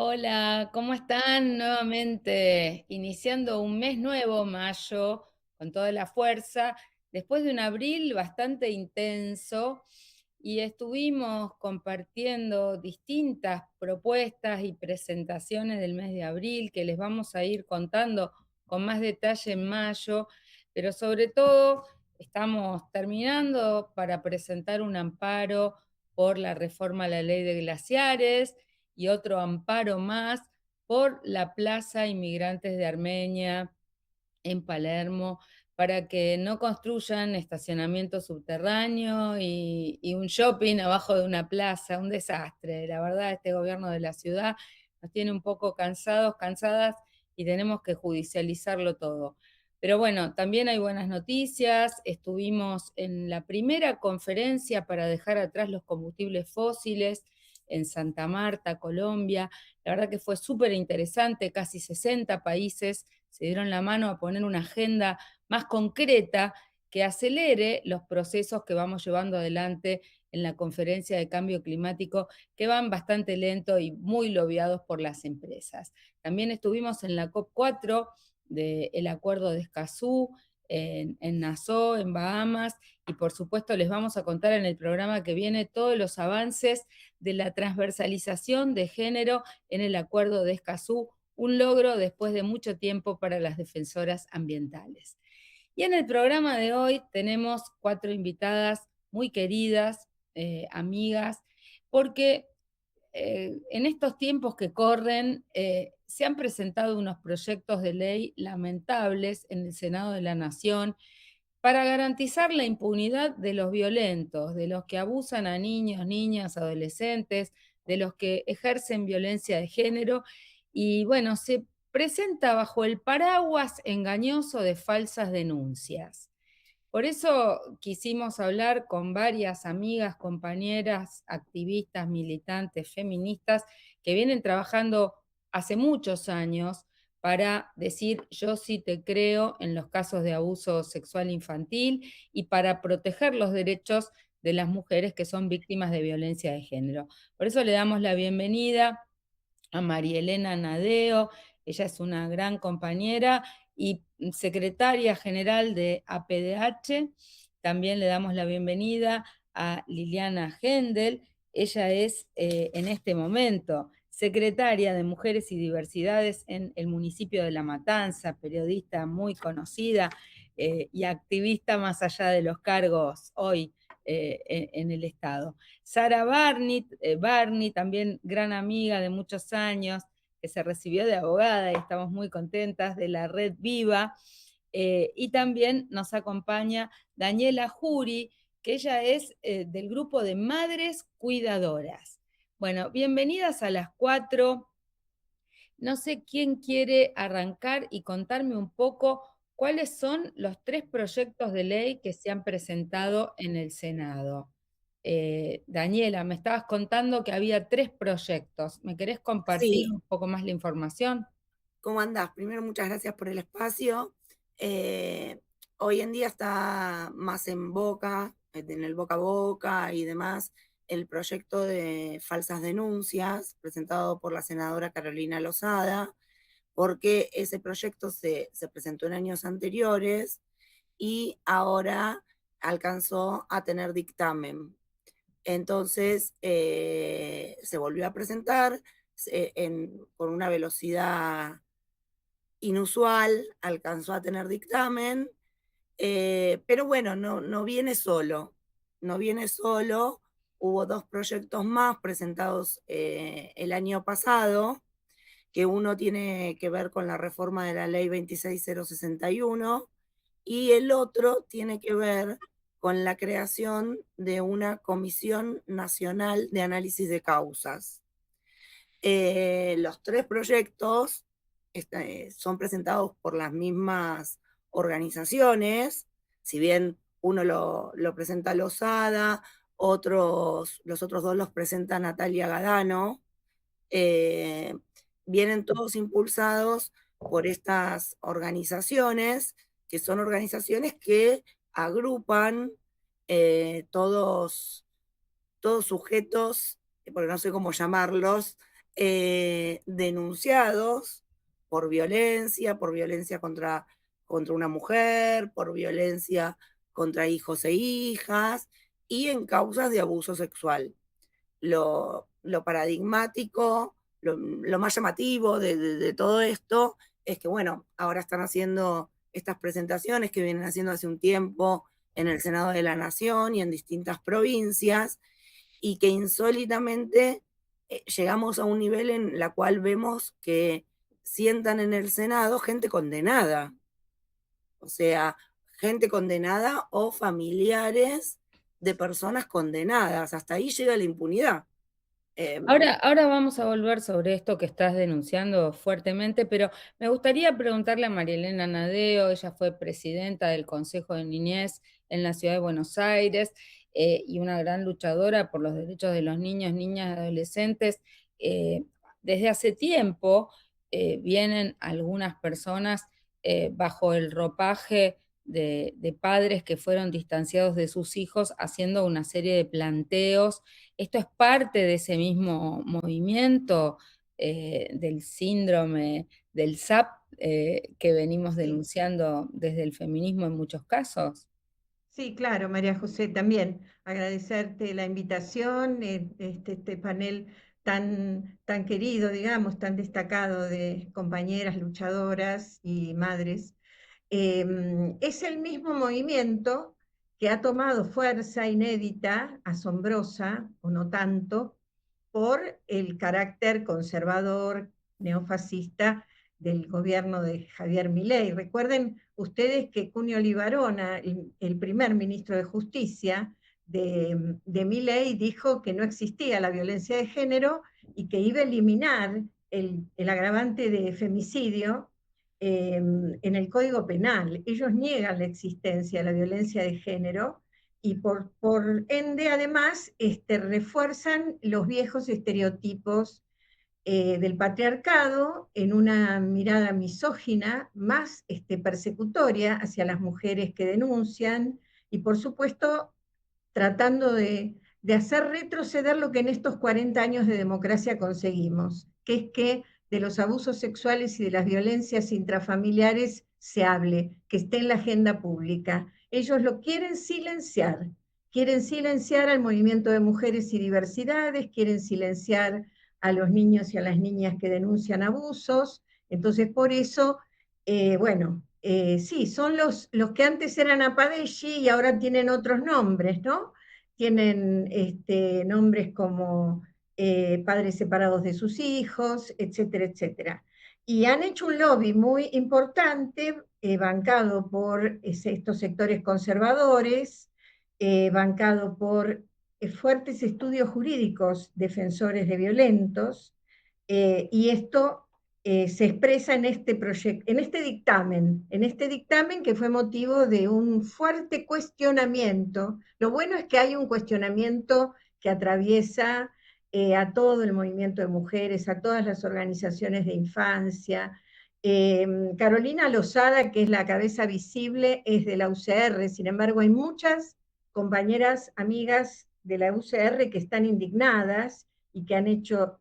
Hola, ¿cómo están? Nuevamente iniciando un mes nuevo, mayo, con toda la fuerza, después de un abril bastante intenso y estuvimos compartiendo distintas propuestas y presentaciones del mes de abril que les vamos a ir contando con más detalle en mayo, pero sobre todo estamos terminando para presentar un amparo por la reforma a la ley de glaciares y otro amparo más por la Plaza Inmigrantes de Armenia en Palermo para que no construyan estacionamiento subterráneo y un shopping abajo de una plaza, un desastre. La verdad, este gobierno de la ciudad nos tiene un poco cansados, cansadas y tenemos que judicializarlo todo. Pero bueno, también hay buenas noticias. Estuvimos en la primera conferencia para dejar atrás los combustibles fósiles en Santa Marta, Colombia. La verdad que fue súper interesante, casi 60 países se dieron la mano a poner una agenda más concreta que acelere los procesos que vamos llevando adelante en la conferencia de cambio climático, que van bastante lento y muy lobiados por las empresas. También estuvimos en la COP4 del Acuerdo de Escazú, en Nassau, en Bahamas, y por supuesto les vamos a contar en el programa que viene todos los avances de la transversalización de género en el Acuerdo de Escazú, un logro después de mucho tiempo para las defensoras ambientales. Y en el programa de hoy tenemos 4 invitadas muy queridas, amigas, porque en estos tiempos que corren se han presentado unos proyectos de ley lamentables en el Senado de la Nación para garantizar la impunidad de los violentos, de los que abusan a niños, niñas, adolescentes, de los que ejercen violencia de género. Y bueno, se presenta bajo el paraguas engañoso de falsas denuncias. Por eso quisimos hablar con varias amigas, compañeras, activistas, militantes, feministas, que vienen trabajando hace muchos años para decir yo sí te creo en los casos de abuso sexual infantil y para proteger los derechos de las mujeres que son víctimas de violencia de género. Por eso le damos la bienvenida a María Elena Nadeo. Ella es una gran compañera y secretaria general de APDH. También le damos la bienvenida a Liliana Gendel. Ella es en este momento secretaria de Mujeres y Diversidades en el municipio de La Matanza, periodista muy conocida y activista más allá de los cargos hoy en el Estado. Sara Barney, también gran amiga de muchos años, que se recibió de abogada y estamos muy contentas de la Red Viva. Y también nos acompaña Daniela Jury, que ella es del grupo de Madres Cuidadoras. Bueno, bienvenidas a las 4. No sé quién quiere arrancar y contarme un poco cuáles son los 3 proyectos de ley que se han presentado en el Senado. Daniela, me estabas contando que había 3 proyectos. ¿Me querés compartir Sí, un poco más la información? ¿cómo andás? Primero, muchas gracias por el espacio. Hoy en día está más en boca, en el boca a boca y demás, el proyecto de falsas denuncias presentado por la senadora Carolina Lozada, porque ese proyecto se presentó en años anteriores y ahora alcanzó a tener dictamen. Entonces, se volvió a presentar con una velocidad inusual, alcanzó a tener dictamen, pero bueno, no viene solo, no viene solo. Hubo 2 proyectos más presentados el año pasado, que uno tiene que ver con la reforma de la ley 26061 y el otro tiene que ver con la creación de una Comisión Nacional de Análisis de Causas. Los 3 proyectos son presentados por las mismas organizaciones, si bien uno lo presenta Lozada, los otros dos los presenta Natalia Gadano. eh, Vienen todos impulsados por estas organizaciones, que son organizaciones que agrupan todos sujetos, porque no sé cómo llamarlos, denunciados por violencia contra una mujer, por violencia contra hijos e hijas y en causas de abuso sexual. Lo paradigmático, lo más llamativo de todo esto es que, bueno, ahora están haciendo estas presentaciones que vienen haciendo hace un tiempo en el Senado de la Nación y en distintas provincias, y que insólitamente llegamos a un nivel en la cual vemos que sientan en el Senado gente condenada, o sea, gente condenada o familiares de personas condenadas. Hasta ahí llega la impunidad. Em, Ahora vamos a volver sobre esto que estás denunciando fuertemente, pero me gustaría preguntarle a María Elena Nadeo. Ella fue presidenta del Consejo de Niñez en la Ciudad de Buenos Aires, y una gran luchadora por los derechos de los niños, niñas y adolescentes. Eh, Desde hace tiempo vienen algunas personas bajo el ropaje de padres que fueron distanciados de sus hijos, haciendo una serie de planteos. Esto es parte de ese mismo movimiento del síndrome del SAP, que venimos Sí, denunciando desde el feminismo en muchos casos. sí, claro, María José, también agradecerte la invitación, este panel tan querido, digamos, tan destacado de compañeras luchadoras y madres. Es el mismo movimiento que ha tomado fuerza inédita, asombrosa, o no tanto, por el carácter conservador, neofascista del gobierno de Javier Milei. Recuerden ustedes que Cunio Libarona, el primer ministro de Justicia de Milei, dijo que no existía la violencia de género y que iba a eliminar el agravante de femicidio en el Código Penal. Ellos niegan la existencia de la violencia de género y por ende además refuerzan los viejos estereotipos del patriarcado en una mirada misógina, más persecutoria hacia las mujeres que denuncian y por supuesto tratando de hacer retroceder lo que en estos 40 años de democracia conseguimos, que es que de los abusos sexuales y de las violencias intrafamiliares se hable, que esté en la agenda pública. Ellos lo quieren silenciar al movimiento de mujeres y diversidades, quieren silenciar a los niños y a las niñas que denuncian abusos. Entonces, por eso, bueno, sí, son los que antes eran Apadeshi y ahora tienen otros nombres, ¿no? Tienen nombres como padres separados de sus hijos, etcétera, etcétera. Y han hecho un lobby muy importante, bancado por estos sectores conservadores, bancado por fuertes estudios jurídicos defensores de violentos, y esto se expresa en este proyecto, en este dictamen que fue motivo de un fuerte cuestionamiento. Lo bueno es que hay un cuestionamiento que atraviesa a todo el movimiento de mujeres, a todas las organizaciones de infancia. Carolina Lozada, que es la cabeza visible, es de la UCR, sin embargo hay muchas compañeras, amigas de la UCR que están indignadas y que han hecho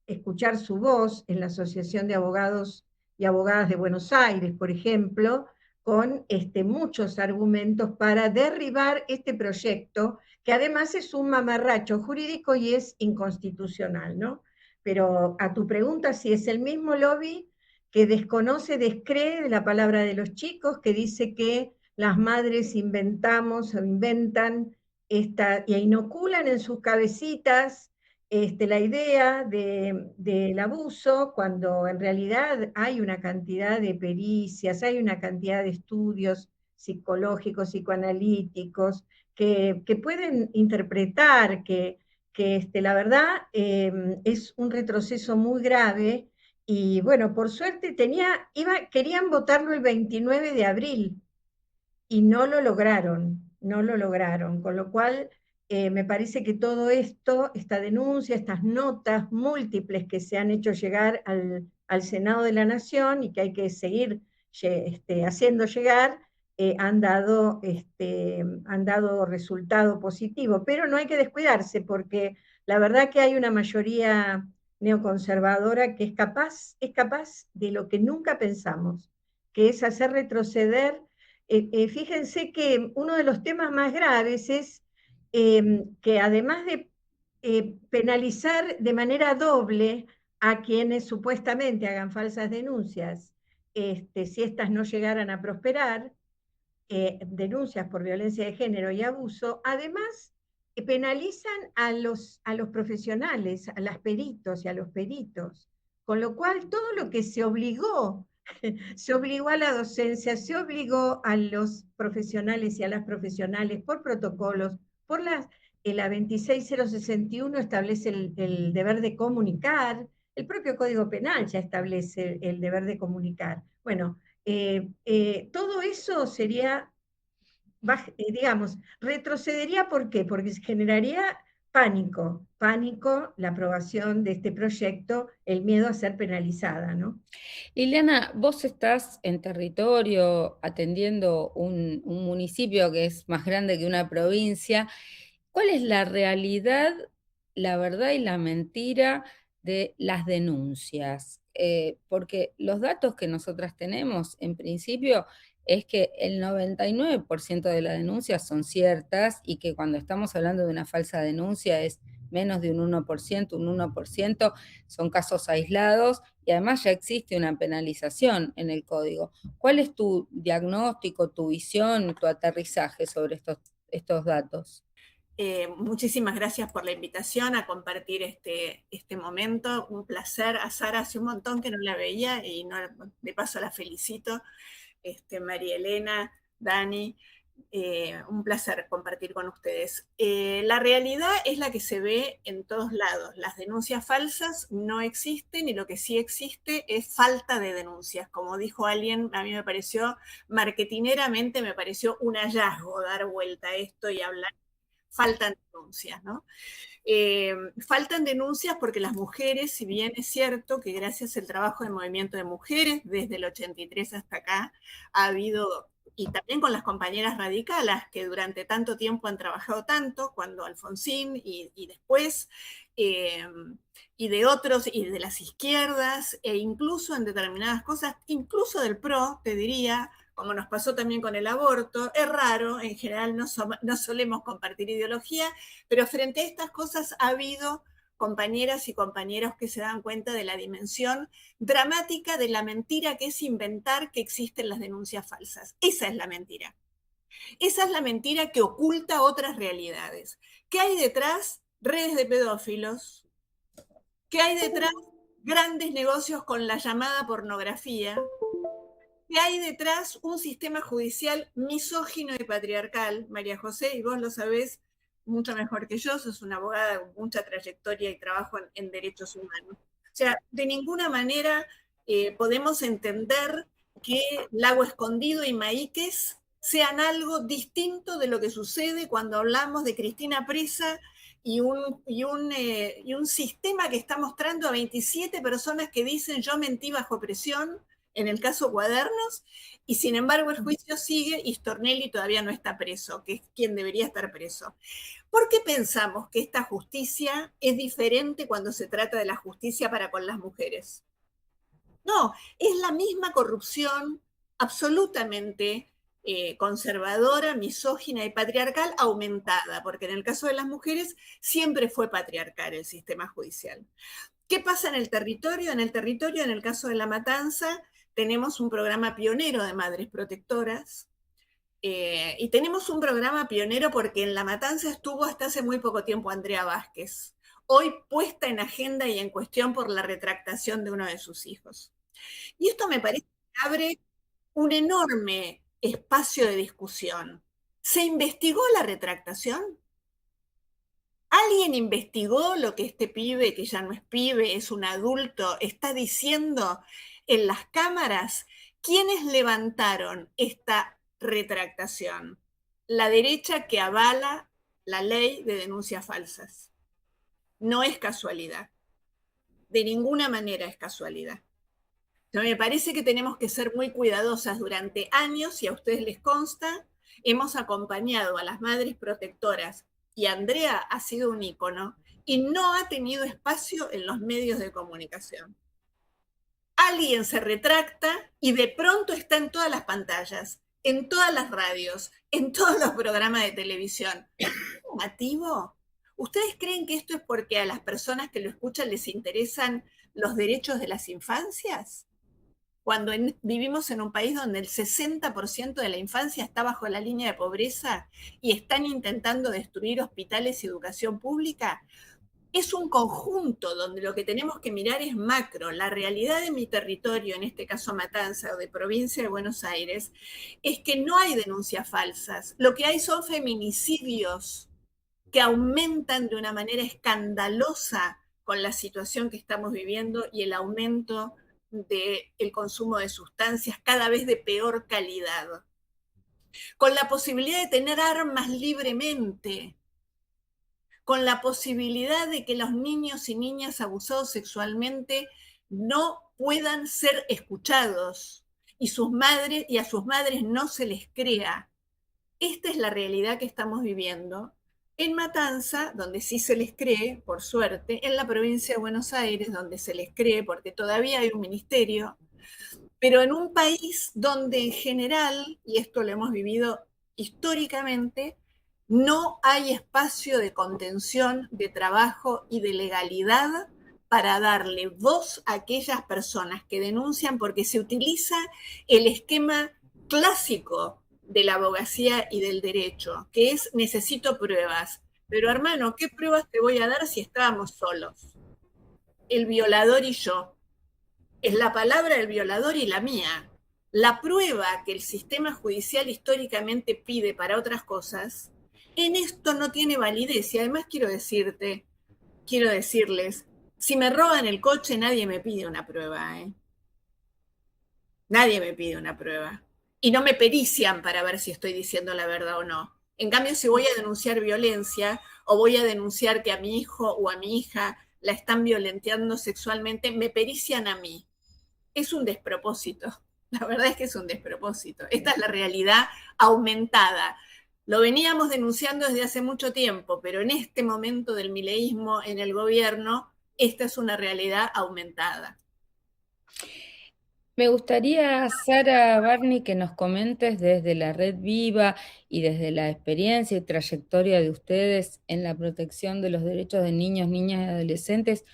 escuchar su voz en la Asociación de Abogados y Abogadas de Buenos Aires, por ejemplo, con muchos argumentos para derribar este proyecto, que además es un mamarracho jurídico y es inconstitucional, ¿no? Pero a tu pregunta, si es el mismo lobby que desconoce, descree de la palabra de los chicos, que dice que las madres inventamos o inventan y inoculan en sus cabecitas la idea del abuso, cuando en realidad hay una cantidad de pericias, hay una cantidad de estudios psicológicos, psicoanalíticos, que pueden interpretar que la verdad es un retroceso muy grave. Y bueno, por suerte querían votarlo el 29 de abril, y no lo lograron, no lo lograron, con lo cual me parece que todo esto, esta denuncia, estas notas múltiples que se han hecho llegar al Senado de la Nación y que hay que seguir haciendo llegar, han dado resultado positivo, pero no hay que descuidarse porque la verdad que hay una mayoría neoconservadora que es capaz de lo que nunca pensamos, que es hacer retroceder. Fíjense que uno de los temas más graves es que además de penalizar de manera doble a quienes supuestamente hagan falsas denuncias, si éstas no llegaran a prosperar, denuncias por violencia de género y abuso, además penalizan a los profesionales, a las peritos y a los peritos, con lo cual todo lo que se obligó, se obligó a la docencia, se obligó a los profesionales y a las profesionales por protocolos, por la 26061 establece el deber de comunicar, el propio Código Penal ya establece el deber de comunicar. Bueno, todo eso sería, digamos, retrocedería. ¿Por qué? Porque se generaría pánico, pánico, la aprobación de este proyecto, el miedo a ser penalizada, ¿no? Liliana, vos estás en territorio atendiendo un municipio que es más grande que una provincia. ¿Cuál es la realidad, la verdad y la mentira de las denuncias? Porque los datos que nosotras tenemos, en principio, es que el 99% de las denuncias son ciertas y que cuando estamos hablando de una falsa denuncia es menos de un 1%, un 1%, son casos aislados y además ya existe una penalización en el código. ¿Cuál es tu diagnóstico, tu visión, tu aterrizaje sobre estos datos? Muchísimas gracias por la invitación a compartir este momento. Un placer. A Sara hace un montón que no la veía y no, de paso la felicito. María Elena, Dani, un placer compartir con ustedes. La realidad es la que se ve en todos lados. Las denuncias falsas no existen y lo que sí existe es falta de denuncias. Como dijo alguien, a mí me pareció, marketineramente me pareció un hallazgo dar vuelta a esto y hablar. Faltan denuncias, ¿no? Faltan denuncias porque las mujeres, si bien es cierto que gracias al trabajo del movimiento de mujeres, desde el 83 hasta acá, ha habido, y también con las compañeras radicales que durante tanto tiempo han trabajado tanto, cuando Alfonsín y después, y de otros, y de las izquierdas, e incluso en determinadas cosas, incluso del PRO, te diría, como nos pasó también con el aborto, es raro, en general no solemos compartir ideología, pero frente a estas cosas ha habido compañeras y compañeros que se dan cuenta de la dimensión dramática de la mentira que es inventar que existen las denuncias falsas. Esa es la mentira. Esa es la mentira que oculta otras realidades. ¿Qué hay detrás? Redes de pedófilos. ¿Qué hay detrás? Grandes negocios con la llamada pornografía. ¿Qué hay detrás? Un sistema judicial misógino y patriarcal, María José, y vos lo sabés mucho mejor que yo, sos una abogada con mucha trayectoria y trabajo en derechos humanos. O sea, de ninguna manera podemos entender que Lago Escondido y Maíques sean algo distinto de lo que sucede cuando hablamos de Cristina Presa y un sistema que está mostrando a 27 personas que dicen yo mentí bajo presión, en el caso Cuadernos, y sin embargo el juicio sigue y Stornelli todavía no está preso, que es quien debería estar preso. ¿Por qué pensamos que esta justicia es diferente cuando se trata de la justicia para con las mujeres? No, es la misma corrupción absolutamente conservadora, misógina y patriarcal aumentada, porque en el caso de las mujeres siempre fue patriarcal el sistema judicial. ¿Qué pasa en el territorio? En el territorio, en el caso de La Matanza, tenemos un programa pionero de madres protectoras, y tenemos un programa pionero porque en La Matanza estuvo hasta hace muy poco tiempo Andrea Vázquez, hoy puesta en agenda y en cuestión por la retractación de uno de sus hijos. Y esto me parece que abre un enorme espacio de discusión. ¿Se investigó la retractación? ¿Alguien investigó lo que este pibe, que ya no es pibe, es un adulto, está diciendo en las cámaras? ¿Quiénes levantaron esta retractación? La derecha que avala la ley de denuncias falsas. No es casualidad. De ninguna manera es casualidad. Entonces, me parece que tenemos que ser muy cuidadosas. Durante años, y a ustedes les consta, hemos acompañado a las madres protectoras y Andrea ha sido un ícono y no ha tenido espacio en los medios de comunicación. Alguien se retracta y de pronto está en todas las pantallas, en todas las radios, en todos los programas de televisión. ¿Es llamativo? ¿Ustedes creen que esto es porque a las personas que lo escuchan les interesan los derechos de las infancias? Cuando vivimos en un país donde el 60% de la infancia está bajo la línea de pobreza y están intentando destruir hospitales y educación pública, es un conjunto donde lo que tenemos que mirar es macro. La realidad de mi territorio, en este caso Matanza o de provincia de Buenos Aires, es que no hay denuncias falsas. Lo que hay son feminicidios que aumentan de una manera escandalosa con la situación que estamos viviendo y el aumento del consumo de sustancias cada vez de peor calidad. Con la posibilidad de tener armas libremente, con la posibilidad de que los niños y niñas abusados sexualmente no puedan ser escuchados y a sus madres no se les crea. Esta es la realidad que estamos viviendo en Matanza, donde sí se les cree, por suerte, en la provincia de Buenos Aires, donde se les cree porque todavía hay un ministerio, pero en un país donde en general, y esto lo hemos vivido históricamente, no hay espacio de contención, de trabajo y de legalidad para darle voz a aquellas personas que denuncian, porque se utiliza el esquema clásico de la abogacía y del derecho, que es necesito pruebas. Pero hermano, ¿qué pruebas te voy a dar si estábamos solos? El violador y yo. Es la palabra del violador y la mía. La prueba que el sistema judicial históricamente pide para otras cosas, en esto no tiene validez. Y además quiero decirles, si me roban el coche nadie me pide una prueba, ¿eh? Nadie me pide una prueba. Y no me perician para ver si estoy diciendo la verdad o no. En cambio, si voy a denunciar violencia o voy a denunciar que a mi hijo o a mi hija la están violentando sexualmente, me perician a mí. Es un despropósito. La verdad es que es un despropósito. Esta es la realidad aumentada. Lo veníamos denunciando desde hace mucho tiempo, pero en este momento del mileísmo en el gobierno, esta es una realidad aumentada. Me gustaría, Sara Barney, que nos comentes desde la Red Viva y desde la experiencia y trayectoria de ustedes en la protección de los derechos de niños, niñas y adolescentes,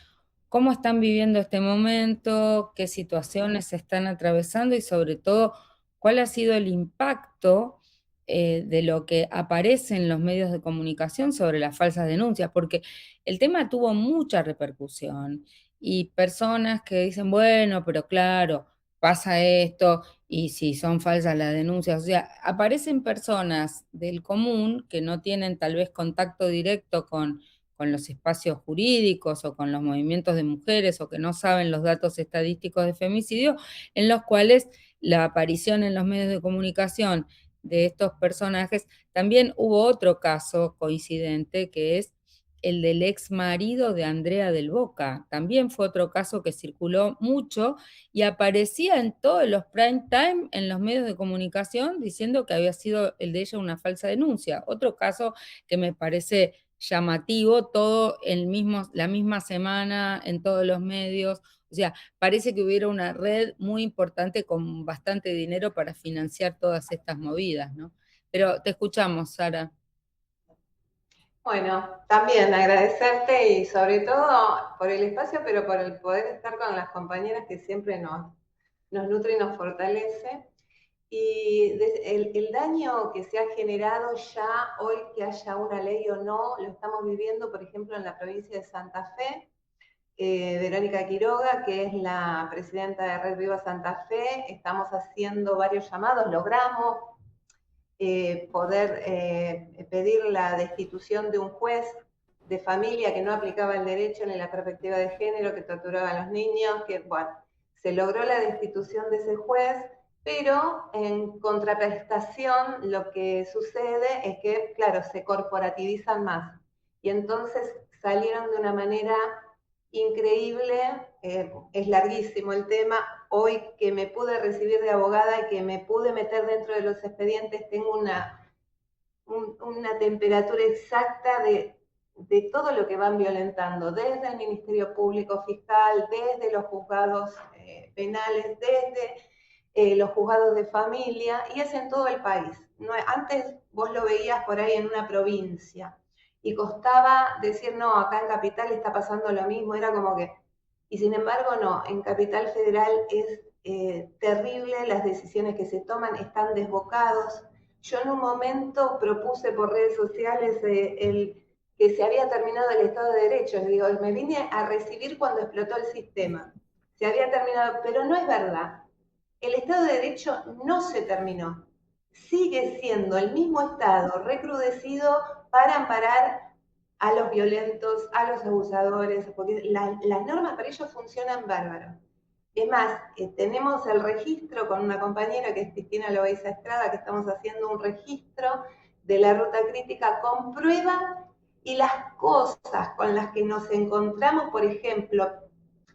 cómo están viviendo este momento, qué situaciones se están atravesando y sobre todo cuál ha sido el impacto de lo que aparece en los medios de comunicación sobre las falsas denuncias, porque el tema tuvo mucha repercusión y personas que dicen, bueno, pero claro, pasa esto y si son falsas las denuncias, o sea, aparecen personas del común que no tienen tal vez contacto directo con los espacios jurídicos o con los movimientos de mujeres o que no saben los datos estadísticos de femicidio, en los cuales la aparición en los medios de comunicación de estos personajes, también hubo otro caso coincidente que es el del ex marido de Andrea del Boca. También fue otro caso que circuló mucho y aparecía en todos los prime time en los medios de comunicación diciendo que había sido el de ella una falsa denuncia. Otro caso que me parece llamativo, todo la misma semana en todos los medios. O sea, parece que hubiera una red muy importante con bastante dinero para financiar todas estas movidas, ¿no? Pero te escuchamos, Sara. Bueno, también agradecerte y sobre todo por el espacio, pero por el poder estar con las compañeras que siempre nos nutre y nos fortalece. Y el daño que se ha generado ya hoy, que haya una ley o no, lo estamos viviendo, por ejemplo, en la provincia de Santa Fe. Verónica Quiroga, que es la presidenta de Red Viva Santa Fe, estamos haciendo varios llamados, logramos poder pedir la destitución de un juez de familia que no aplicaba el derecho ni la perspectiva de género, que torturaba a los niños, que bueno, se logró la destitución de ese juez, pero en contraprestación lo que sucede es que, claro, se corporativizan más. Y entonces salieron de una manera increíble, es larguísimo el tema. Hoy que me pude recibir de abogada y que me pude meter dentro de los expedientes, tengo una temperatura exacta de de todo lo que van violentando, desde el Ministerio Público Fiscal, desde los juzgados penales, desde los juzgados de familia, y es en todo el país. No, antes vos lo veías por ahí en una provincia, y costaba decir, no, acá en Capital está pasando lo mismo, era como que... Y sin embargo, no, en Capital Federal es terrible las decisiones que se toman, están desbocados. Yo en un momento propuse por redes sociales que se había terminado el Estado de Derecho. Digo, me vine a recibir cuando explotó el sistema. Se había terminado, pero no es verdad. El Estado de Derecho no se terminó. Sigue siendo el mismo Estado recrudecido para amparar a los violentos, a los abusadores, porque las normas para ellos funcionan bárbaro. Es más, tenemos el registro con una compañera que es Cristina Loaiza Estrada, que estamos haciendo un registro de la ruta crítica con prueba, y las cosas con las que nos encontramos, por ejemplo,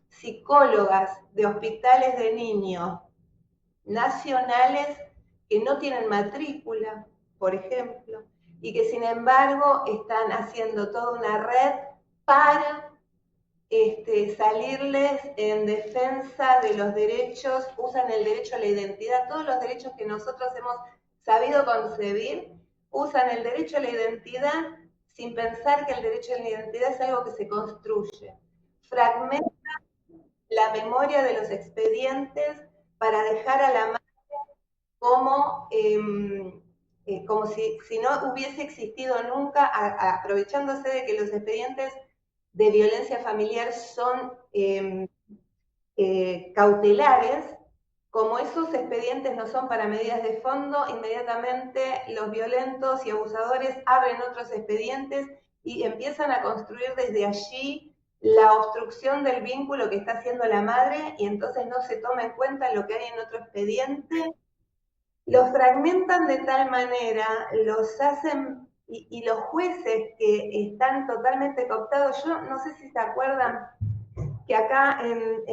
psicólogas de hospitales de niños nacionales que no tienen matrícula, por ejemplo, y que sin embargo están haciendo toda una red para salirles en defensa de los derechos, usan el derecho a la identidad, todos los derechos que nosotros hemos sabido concebir, usan el derecho a la identidad sin pensar que el derecho a la identidad es algo que se construye. Fragmenta la memoria de los expedientes para dejar a la madre como si no hubiese existido nunca, aprovechándose de que los expedientes de violencia familiar son cautelares. Como esos expedientes no son para medidas de fondo, inmediatamente los violentos y abusadores abren otros expedientes y empiezan a construir desde allí la obstrucción del vínculo que está haciendo la madre, y entonces no se toma en cuenta lo que hay en otro expediente. Los fragmentan de tal manera, los hacen, y los jueces que están totalmente cooptados, yo no sé si se acuerdan que acá en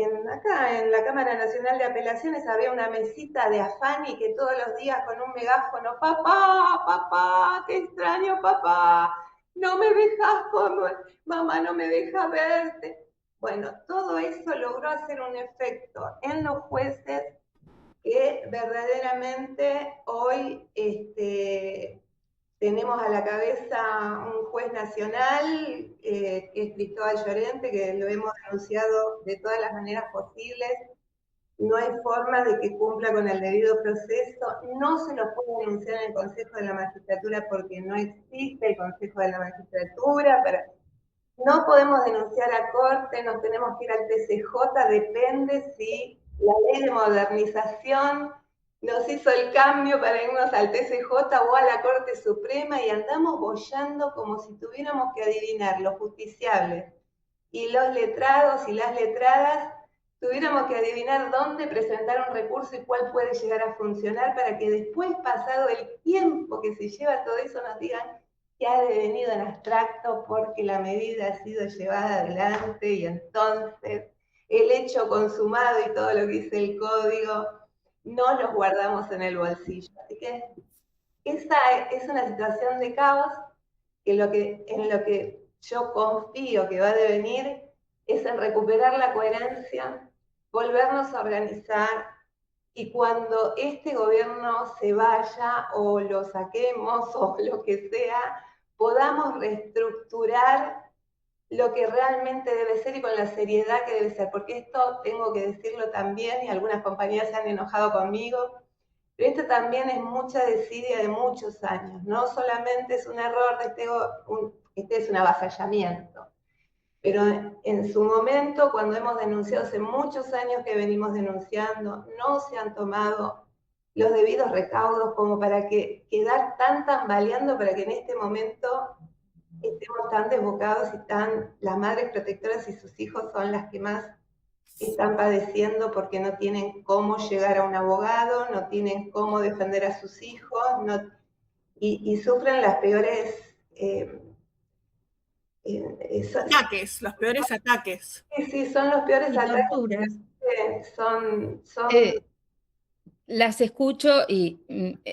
la Cámara Nacional de Apelaciones había una mesita de afán, y que todos los días con un megáfono, papá, papá, te extraño, papá, no me dejas comer, mamá no me deja verte. Bueno, todo eso logró hacer un efecto en los jueces que verdaderamente hoy tenemos a la cabeza un juez nacional, que es Cristóbal Llorente, que lo hemos denunciado de todas las maneras posibles. No hay forma de que cumpla con el debido proceso. No se lo puede denunciar en el Consejo de la Magistratura porque no existe el Consejo de la Magistratura. No podemos denunciar a Corte, nos tenemos que ir al TCJ, depende si la ley de modernización nos hizo el cambio para irnos al TCJ o a la Corte Suprema, y andamos boyando como si tuviéramos que adivinar, los justiciables y los letrados y las letradas, tuviéramos que adivinar dónde presentar un recurso y cuál puede llegar a funcionar, para que después, pasado el tiempo que se lleva todo eso, nos digan que ha devenido en abstracto porque la medida ha sido llevada adelante, y entonces el hecho consumado y todo lo que dice el código no los guardamos en el bolsillo. Así que esa es una situación de caos que en lo que yo confío que va a devenir es en recuperar la coherencia, volvernos a organizar, y cuando este gobierno se vaya o lo saquemos o lo que sea, podamos reestructurar lo que realmente debe ser y con la seriedad que debe ser, porque esto tengo que decirlo también, y algunas compañeras se han enojado conmigo, pero esto también es mucha desidia de muchos años, no solamente es un error, este es un avasallamiento, pero en su momento, cuando hemos denunciado, hace muchos años que venimos denunciando, no se han tomado los debidos recaudos como para quedar tan tambaleando, para que en este momento estemos tan desbocados y las madres protectoras y sus hijos son las que más están padeciendo, porque no tienen cómo llegar a un abogado, no tienen cómo defender a sus hijos, y sufren las peores ataques, los peores ataques. Sí, son los peores ataques. Torturas. Son las escucho y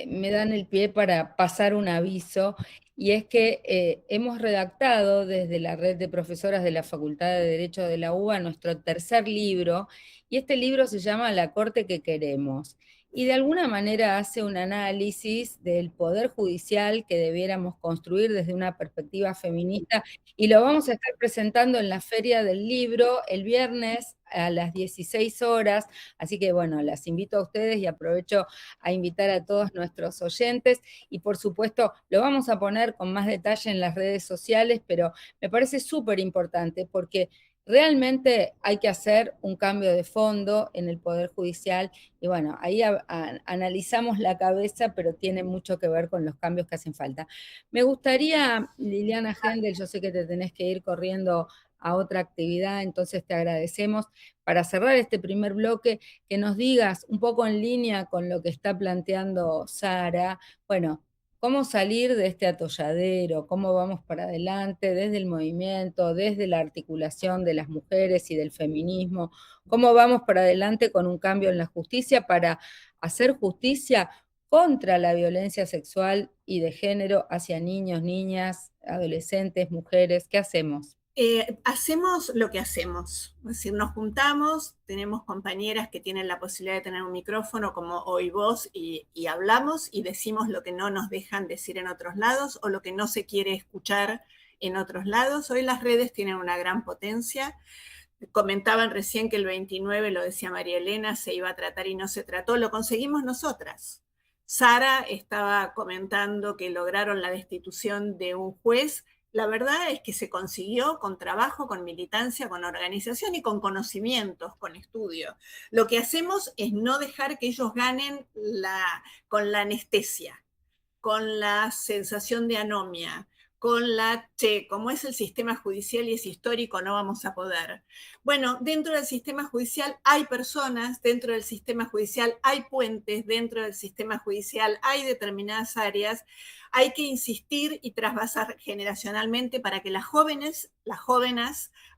me dan el pie para pasar un aviso. y es que hemos redactado desde la red de profesoras de la Facultad de Derecho de la UBA nuestro tercer libro, y este libro se llama La Corte que Queremos, y de alguna manera hace un análisis del poder judicial que debiéramos construir desde una perspectiva feminista, y lo vamos a estar presentando en la Feria del Libro el viernes a las 16 horas, así que bueno, las invito a ustedes y aprovecho a invitar a todos nuestros oyentes, y por supuesto lo vamos a poner con más detalle en las redes sociales, pero me parece súper importante porque realmente hay que hacer un cambio de fondo en el Poder Judicial, y bueno, ahí analizamos la cabeza, pero tiene mucho que ver con los cambios que hacen falta. Me gustaría, Liliana Hendel, yo sé que te tenés que ir corriendo a otra actividad, entonces te agradecemos, para cerrar este primer bloque, que nos digas un poco en línea con lo que está planteando Sara, bueno, cómo salir de este atolladero, cómo vamos para adelante desde el movimiento, desde la articulación de las mujeres y del feminismo, cómo vamos para adelante con un cambio en la justicia para hacer justicia contra la violencia sexual y de género hacia niños, niñas, adolescentes, mujeres. ¿Qué hacemos? Hacemos lo que hacemos, es decir, nos juntamos, tenemos compañeras que tienen la posibilidad de tener un micrófono como hoy vos y hablamos y decimos lo que no nos dejan decir en otros lados o lo que no se quiere escuchar en otros lados. Hoy las redes tienen una gran potencia. Comentaban recién que el 29, lo decía María Elena, se iba a tratar y no se trató, lo conseguimos nosotras. Sara estaba comentando que lograron la destitución de un juez. La verdad es que se consiguió con trabajo, con militancia, con organización y con conocimientos, con estudio. Lo que hacemos es no dejar que ellos ganen con la anestesia, con la sensación de anomia, con como es el sistema judicial y es histórico, no vamos a poder. Bueno, dentro del sistema judicial hay personas, dentro del sistema judicial hay puentes, dentro del sistema judicial hay determinadas áreas. Hay que insistir y trasvasar generacionalmente para que las jóvenes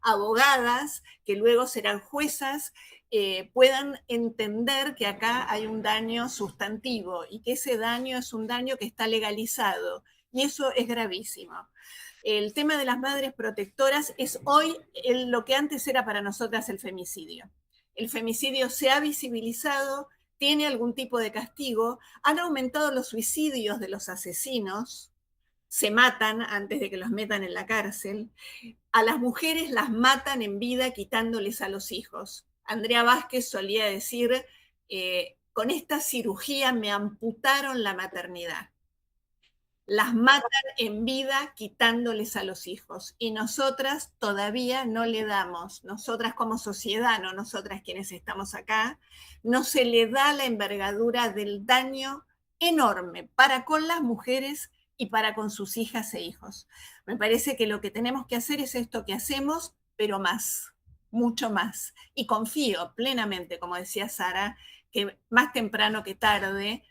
abogadas, que luego serán juezas, puedan entender que acá hay un daño sustantivo y que ese daño es un daño que está legalizado. Y eso es gravísimo. El tema de las madres protectoras es hoy lo que antes era para nosotras el femicidio. El femicidio se ha visibilizado, tiene algún tipo de castigo, han aumentado los suicidios de los asesinos, se matan antes de que los metan en la cárcel, a las mujeres las matan en vida quitándoles a los hijos. Andrea Vázquez solía decir, con esta cirugía me amputaron la maternidad. Las matan en vida quitándoles a los hijos. Y nosotras todavía no le damos, nosotras como sociedad, no nosotras quienes estamos acá, no se le da la envergadura del daño enorme para con las mujeres y para con sus hijas e hijos. Me parece que lo que tenemos que hacer es esto que hacemos, pero más, mucho más. Y confío plenamente, como decía Sara, que más temprano que tarde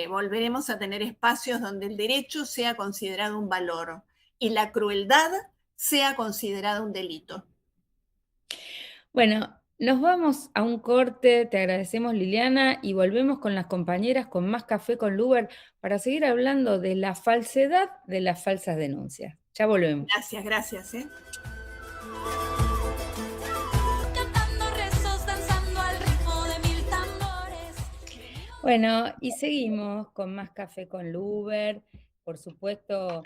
volveremos a tener espacios donde el derecho sea considerado un valor y la crueldad sea considerada un delito. Bueno, nos vamos a un corte, te agradecemos Liliana, y volvemos con las compañeras con más café con Luber para seguir hablando de la falsedad de las falsas denuncias. Ya volvemos. Gracias, gracias. Bueno, y seguimos con más café con Luber, por supuesto,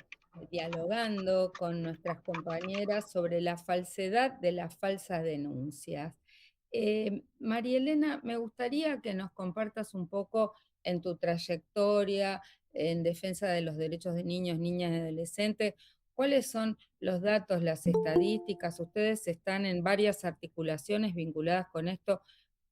dialogando con nuestras compañeras sobre la falsedad de las falsas denuncias. María Elena, me gustaría que nos compartas un poco en tu trayectoria en defensa de los derechos de niños, niñas y adolescentes, cuáles son los datos, las estadísticas. Ustedes están en varias articulaciones vinculadas con esto.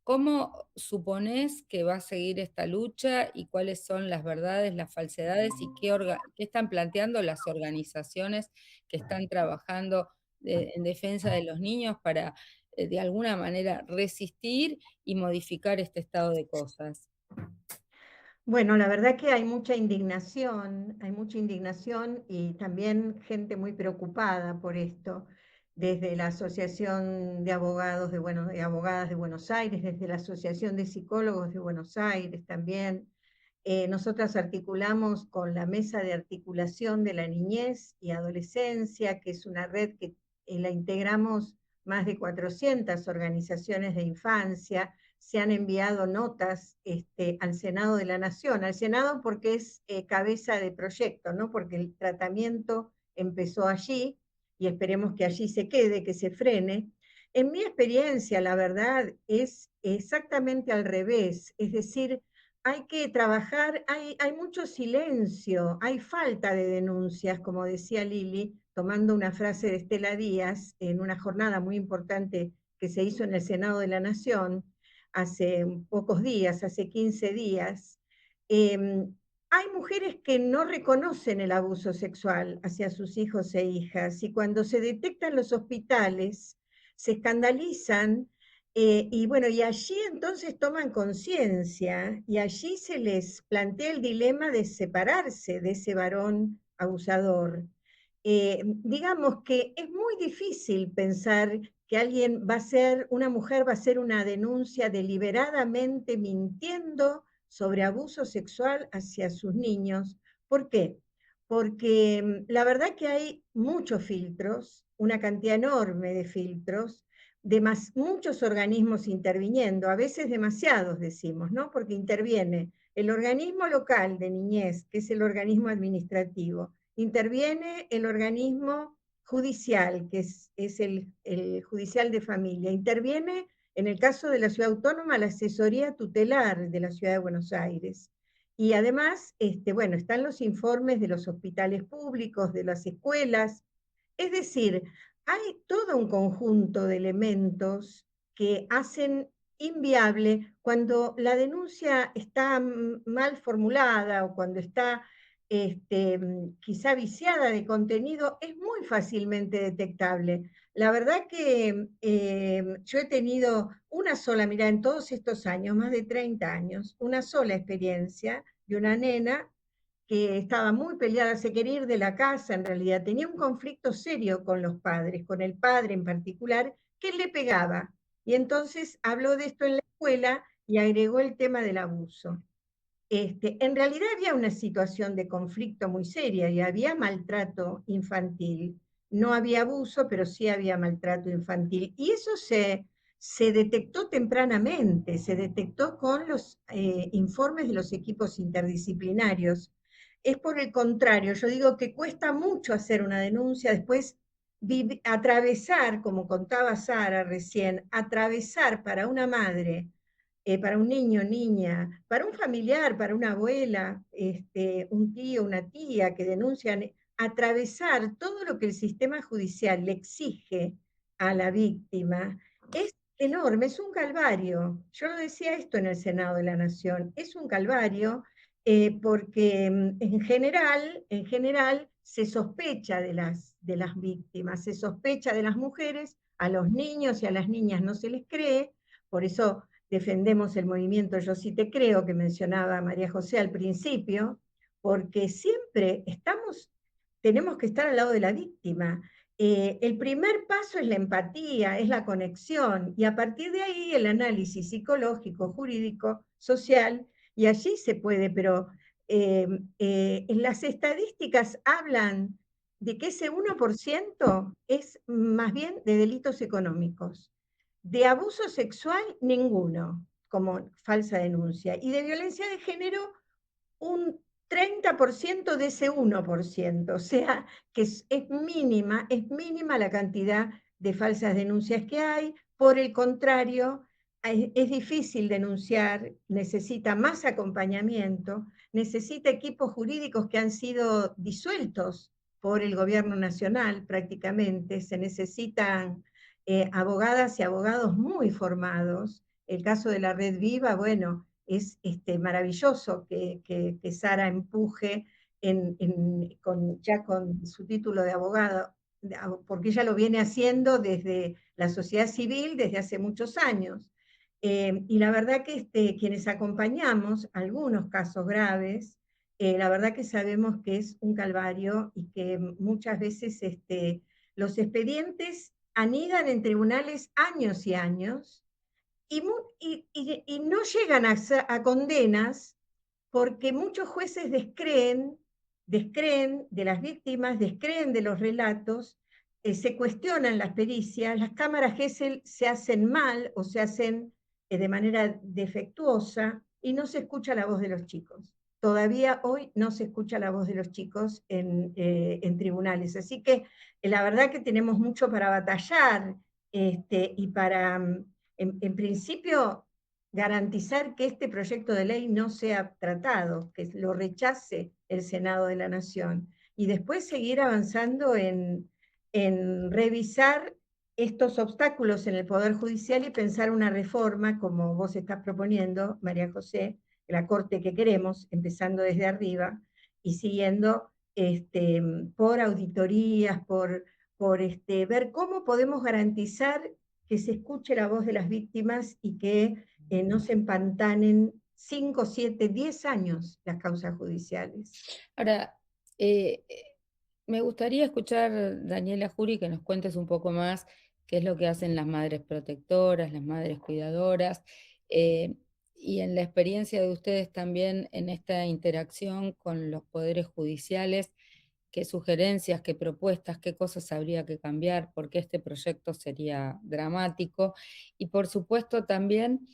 ¿Cómo suponés que va a seguir esta lucha y cuáles son las verdades, las falsedades y qué están planteando las organizaciones que están trabajando en defensa de los niños para, de alguna manera, resistir y modificar este estado de cosas? Bueno, la verdad que hay mucha indignación y también gente muy preocupada por esto, desde la Asociación de Abogados de Abogadas de Buenos Aires, desde la Asociación de Psicólogos de Buenos Aires también, Nosotras articulamos con la Mesa de Articulación de la Niñez y Adolescencia, que es una red que la integramos más de 400 organizaciones de infancia. Se han enviado notas al Senado de la Nación, al Senado porque es cabeza de proyecto, ¿no? Porque el tratamiento empezó allí y esperemos que allí se quede, que se frene. En mi experiencia, la verdad, es exactamente al revés, es decir, hay que trabajar, hay mucho silencio, hay falta de denuncias, como decía Lili, tomando una frase de Estela Díaz en una jornada muy importante que se hizo en el Senado de la Nación hace pocos días, hace 15 días. Hay mujeres que no reconocen el abuso sexual hacia sus hijos e hijas y cuando se detectan los hospitales se escandalizan y bueno, y allí entonces toman conciencia y allí se les plantea el dilema de separarse de ese varón abusador. Digamos que es muy difícil pensar que alguien va a ser, una mujer va a hacer una denuncia deliberadamente mintiendo sobre abuso sexual hacia sus niños. ¿Por qué? Porque la verdad que hay muchos filtros, una cantidad enorme de filtros, muchos organismos interviniendo, a veces demasiados decimos, ¿no? Porque interviene el organismo local de niñez, que es el organismo administrativo, interviene el organismo judicial, que es el judicial de familia, interviene en el caso de la ciudad autónoma la asesoría tutelar de la ciudad de Buenos Aires. Y además, bueno, están los informes de los hospitales públicos, de las escuelas, es decir, hay todo un conjunto de elementos que hacen inviable cuando la denuncia está mal formulada o cuando está quizá viciada de contenido, es muy fácilmente detectable. La verdad que yo he tenido una sola, mira, en todos estos años, más de 30 años, una sola experiencia de una nena que estaba muy peleada, se quería ir de la casa, en realidad tenía un conflicto serio con los padres, con el padre en particular, que le pegaba. Y entonces habló de esto en la escuela y agregó el tema del abuso. En realidad había una situación de conflicto muy seria y había maltrato infantil. No había abuso, pero sí había maltrato infantil. Y eso se detectó tempranamente, se detectó con los informes de los equipos interdisciplinarios. Es por el contrario, yo digo que cuesta mucho hacer una denuncia, después atravesar, como contaba Sara recién, atravesar para una madre para un niño, niña, para un familiar, para una abuela, un tío, una tía que denuncian, atravesar todo lo que el sistema judicial le exige a la víctima, es enorme, es un calvario. Yo lo decía esto en el Senado de la Nación, es un calvario porque en general se sospecha de las víctimas, se sospecha de las mujeres, a los niños y a las niñas no se les cree, por eso defendemos el movimiento Yo sí te creo, que mencionaba María José al principio, porque siempre tenemos que estar al lado de la víctima. El primer paso es la empatía, es la conexión, y a partir de ahí el análisis psicológico, jurídico, social, y allí se puede, pero las estadísticas hablan de que ese 1% es más bien de delitos económicos. De abuso sexual, ninguno, como falsa denuncia. Y de violencia de género, un 30% de ese 1%. O sea, que es mínima la cantidad de falsas denuncias que hay. Por el contrario, es difícil denunciar, necesita más acompañamiento, necesita equipos jurídicos que han sido disueltos por el gobierno nacional prácticamente, se necesitan abogadas y abogados muy formados. El caso de la Red Viva, bueno, es maravilloso que Sara empuje ya con su título de abogado, porque ella lo viene haciendo desde la sociedad civil desde hace muchos años. Y la verdad que quienes acompañamos algunos casos graves, la verdad que sabemos que es un calvario y que muchas veces los expedientes anidan en tribunales años y años y no llegan a condenas porque muchos jueces descreen de las víctimas, descreen de los relatos, se cuestionan las pericias, las cámaras Gesell se hacen mal o se hacen de manera defectuosa y no se escucha la voz de los chicos. Todavía hoy no se escucha la voz de los chicos en tribunales. Así que la verdad que tenemos mucho para batallar y para, en principio, garantizar que este proyecto de ley no sea tratado, que lo rechace el Senado de la Nación, y después seguir avanzando en revisar estos obstáculos en el Poder Judicial y pensar una reforma, como vos estás proponiendo, María José, la Corte que queremos, empezando desde arriba y siguiendo por auditorías, por ver cómo podemos garantizar que se escuche la voz de las víctimas y que no se empantanen 5, 7, 10 años las causas judiciales. Ahora, me gustaría escuchar, Daniela Jury, que nos cuentes un poco más qué es lo que hacen las madres protectoras, las madres cuidadoras, y en la experiencia de ustedes también en esta interacción con los poderes judiciales, qué sugerencias, qué propuestas, qué cosas habría que cambiar, porque este proyecto sería dramático, y por supuesto también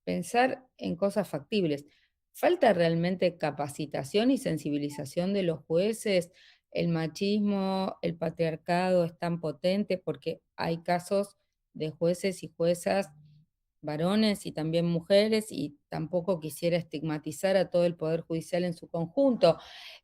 pensar en cosas factibles. ¿Falta realmente capacitación y sensibilización de los jueces? ¿El machismo, el patriarcado es tan potente? Porque hay casos de jueces y juezas varones y también mujeres, y tampoco quisiera estigmatizar a todo el Poder Judicial en su conjunto.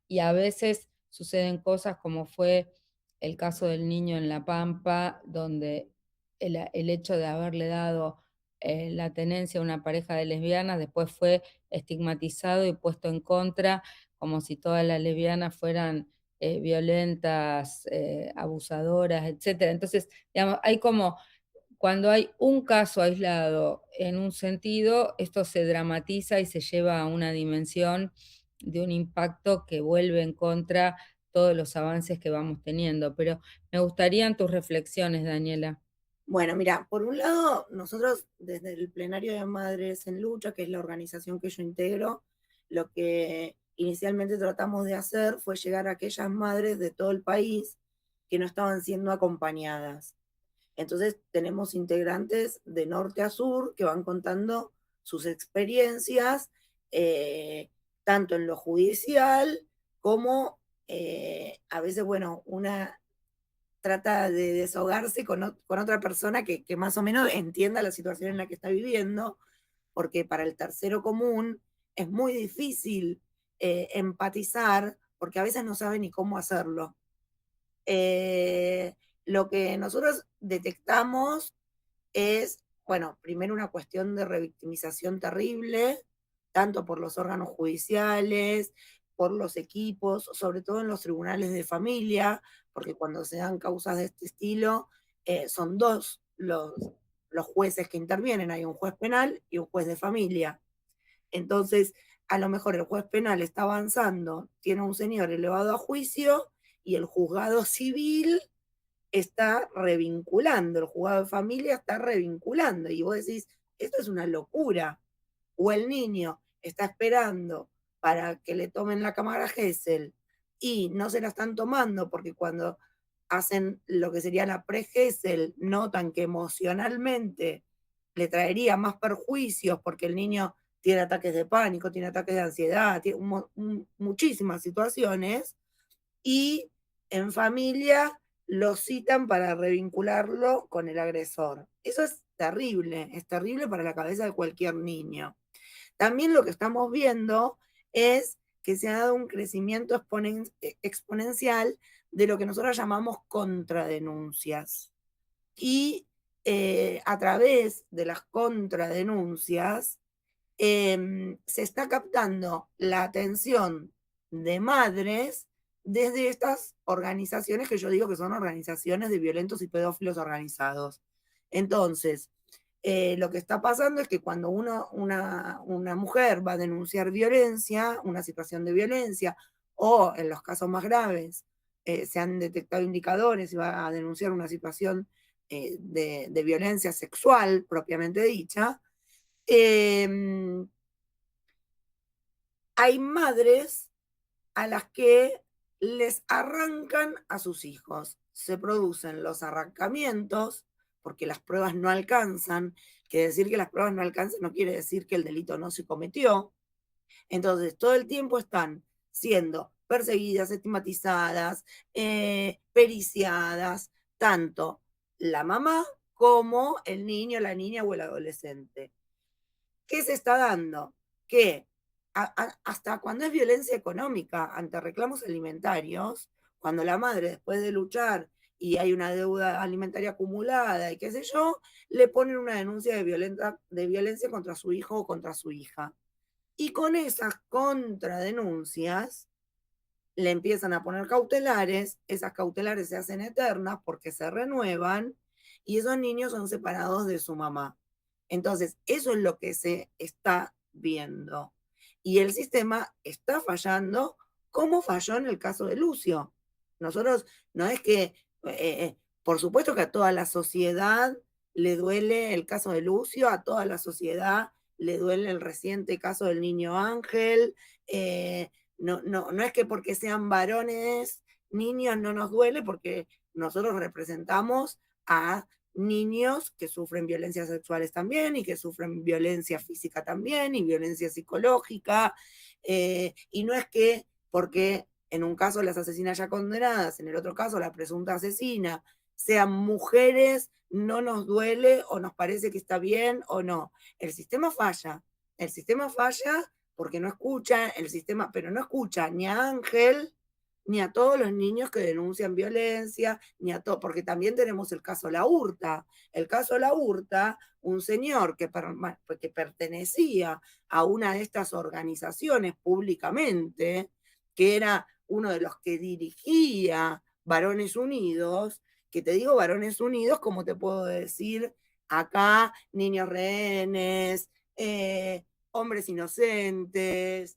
Y a veces suceden cosas como fue el caso del niño en La Pampa, donde el hecho de haberle dado la tenencia a una pareja de lesbianas después fue estigmatizado y puesto en contra, como si todas las lesbianas fueran violentas, abusadoras, etcétera. Entonces, digamos, hay como cuando hay un caso aislado en un sentido, esto se dramatiza y se lleva a una dimensión de un impacto que vuelve en contra todos los avances que vamos teniendo. Pero me gustarían tus reflexiones, Daniela. Bueno, mira, por un lado, nosotros desde el Plenario de Madres en Lucha, que es la organización que yo integro, lo que inicialmente tratamos de hacer fue llegar a aquellas madres de todo el país que no estaban siendo acompañadas. Entonces tenemos integrantes de norte a sur que van contando sus experiencias, tanto en lo judicial como a veces, bueno, una trata de desahogarse con otra persona que más o menos entienda la situación en la que está viviendo, porque para el tercero común es muy difícil empatizar, porque a veces no sabe ni cómo hacerlo. Lo que nosotros detectamos es, bueno, primero una cuestión de revictimización terrible, tanto por los órganos judiciales, por los equipos, sobre todo en los tribunales de familia, porque cuando se dan causas de este estilo, son dos los jueces que intervienen, hay un juez penal y un juez de familia. Entonces, a lo mejor el juez penal está avanzando, tiene un señor elevado a juicio y el juzgado civil está revinculando, el juzgado de familia está revinculando, y vos decís, esto es una locura. O el niño está esperando para que le tomen la cámara Gesell y no se la están tomando porque cuando hacen lo que sería la pre-Gesell notan que emocionalmente le traería más perjuicios porque el niño tiene ataques de pánico, tiene ataques de ansiedad, tiene muchísimas situaciones, y en familia lo citan para revincularlo con el agresor. Eso es terrible para la cabeza de cualquier niño. También lo que estamos viendo es que se ha dado un crecimiento exponencial de lo que nosotros llamamos contradenuncias. Y a través de las contradenuncias se está captando la atención de madres desde estas organizaciones que yo digo que son organizaciones de violentos y pedófilos organizados. Entonces, lo que está pasando es que cuando una mujer va a denunciar violencia, una situación de violencia, o en los casos más graves, se han detectado indicadores y va a denunciar una situación de violencia sexual propiamente dicha, hay madres a las que les arrancan a sus hijos. Se producen los arrancamientos porque las pruebas no alcanzan, que decir que las pruebas no alcanzan no quiere decir que el delito no se cometió. Entonces, todo el tiempo están siendo perseguidas, estigmatizadas, periciadas, tanto la mamá como el niño, la niña o el adolescente. ¿Qué se está dando? Que hasta cuando es violencia económica ante reclamos alimentarios, cuando la madre después de luchar y hay una deuda alimentaria acumulada y qué sé yo, le ponen una denuncia de violencia contra su hijo o contra su hija. Y con esas contradenuncias le empiezan a poner cautelares, esas cautelares se hacen eternas porque se renuevan y esos niños son separados de su mamá. Entonces, eso es lo que se está viendo. Y el sistema está fallando como falló en el caso de Lucio. Nosotros, no es que, por supuesto que a toda la sociedad le duele el caso de Lucio, a toda la sociedad le duele el reciente caso del niño Ángel, no es que porque sean varones, niños no nos duele, porque nosotros representamos a niños que sufren violencias sexuales también y que sufren violencia física también y violencia psicológica. Y no es que porque en un caso las asesinas ya condenadas, en el otro caso la presunta asesina, sean mujeres, no nos duele o nos parece que está bien o no. El sistema falla. El sistema falla porque no escucha el sistema, pero no escucha ni a Ángel, ni a todos los niños que denuncian violencia, ni a todo, porque también tenemos el caso La Hurta. El caso La Hurta, un señor que pertenecía a una de estas organizaciones públicamente, que era uno de los que dirigía Varones Unidos, que te digo Varones Unidos, como te puedo decir acá, niños rehenes, hombres inocentes,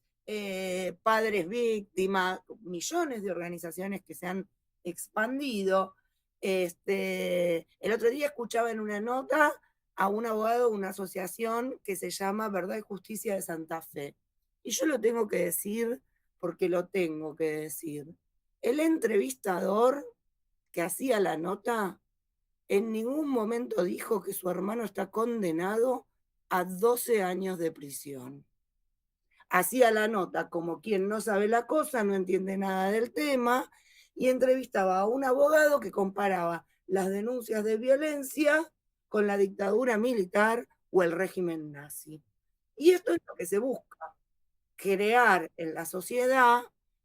padres víctimas, millones de organizaciones que se han expandido. El otro día escuchaba en una nota a un abogado de una asociación que se llama Verdad y Justicia de Santa Fe. Y yo lo tengo que decir porque lo tengo que decir. El entrevistador que hacía la nota en ningún momento dijo que su hermano está condenado a 12 años de prisión. Hacía la nota como quien no sabe la cosa, no entiende nada del tema, y entrevistaba a un abogado que comparaba las denuncias de violencia con la dictadura militar o el régimen nazi. Y esto es lo que se busca, crear en la sociedad